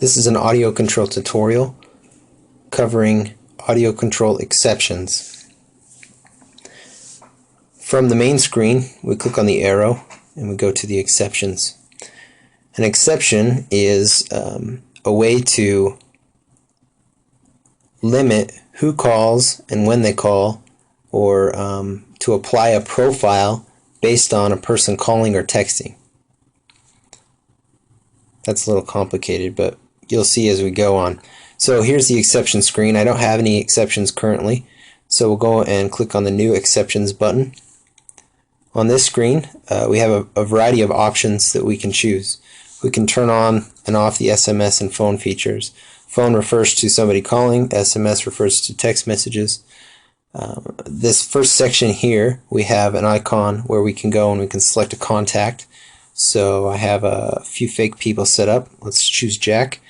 This is an audio control tutorial covering audio control exceptions. From the main screen, we click on the arrow and we go to the exceptions. An exception is a way to limit who calls and when they call, or to apply a profile based on a person calling or texting. That's a little complicated, but you'll see as we go on. So here's the exception screen. I don't have any exceptions currently, so we'll go and click on the new exceptions button. On this screen we have a variety of options that we can choose. We can turn on and off the SMS and phone features. Phone refers to somebody calling, SMS refers to text messages. This first section here, we have an icon where we can go and we can select a contact. So I have a few fake people set up. Let's choose Jack.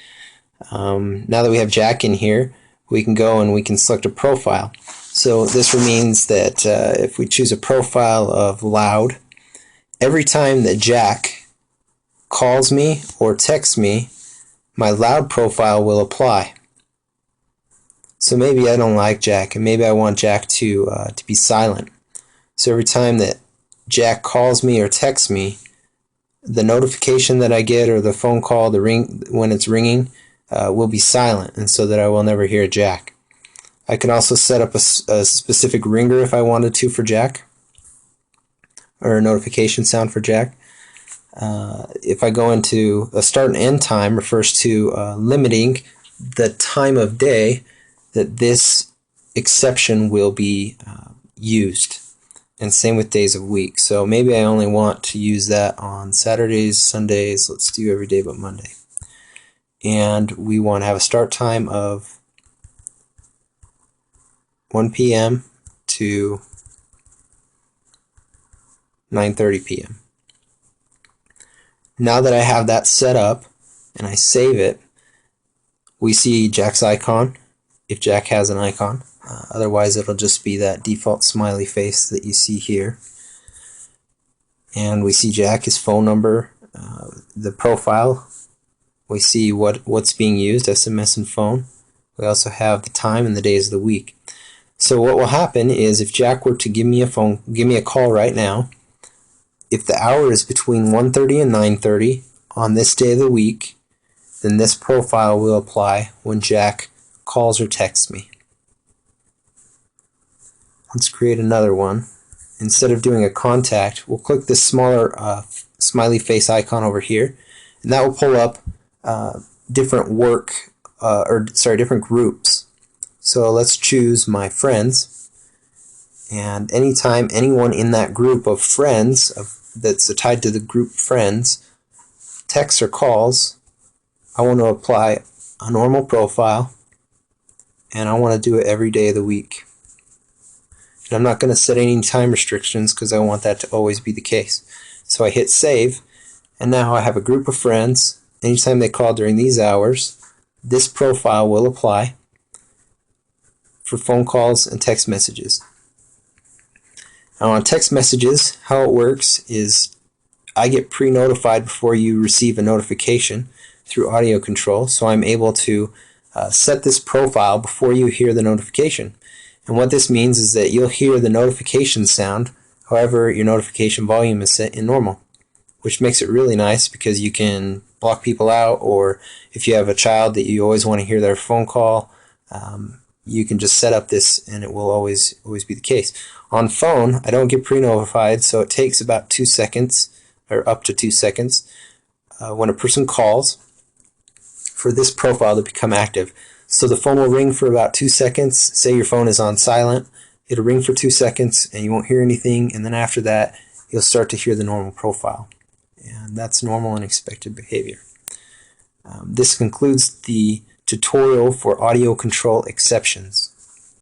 Now that we have Jack in here, we can go and we can select a profile. So this means that if we choose a profile of Loud, every time that Jack calls me or texts me, my Loud profile will apply. So maybe I don't like Jack, and maybe I want Jack to be silent. So every time that Jack calls me or texts me, the notification that I get, or the phone call, the ring when it's ringing, will be silent, and so that I will never hear Jack. I can also set up a specific ringer if I wanted to for Jack, or a notification sound for Jack. If I go into a start and end time, refers to limiting the time of day that this exception will be used. And same with days of week. So maybe I only want to use that on Saturdays, Sundays. Let's do every day but Monday. And we want to have a start time of 1 p.m. to 9:30 p.m. Now that I have that set up and I save it, we see Jack's icon, if Jack has an icon. Otherwise it'll just be that default smiley face that you see here. And we see Jack, his phone number, the profile. We see what's being used, SMS and phone. We also have the time and the days of the week. So what will happen is, if Jack were to give me a call right now, if the hour is between 1:30 and 9:30 on this day of the week, then this profile will apply when Jack calls or texts me. Let's create another one. Instead of doing a contact, we'll click this smaller smiley face icon over here, and that will pull up different different groups. So let's choose my friends, and anytime anyone in that group of friends that's tied to the group friends texts or calls, I want to apply a normal profile, and I want to do it every day of the week. And I'm not going to set any time restrictions because I want that to always be the case. So I hit save, and now I have a group of friends. Anytime they call during these hours, this profile will apply for phone calls and text messages. Now on text messages, how it works is I get pre-notified before you receive a notification through audio control, so I'm able to set this profile before you hear the notification. And what this means is that you'll hear the notification sound, however your notification volume is set in normal, which makes it really nice because you can block people out, or if you have a child that you always want to hear their phone call, you can just set up this and it will always be the case. On phone, I don't get pre-notified, so it takes about 2 seconds, or up to 2 seconds, when a person calls for this profile to become active. So the phone will ring for about 2 seconds. Say your phone is on silent, it'll ring for 2 seconds and you won't hear anything, and then after that you'll start to hear the normal profile. And that's normal and expected behavior. This concludes the tutorial for audio control exceptions.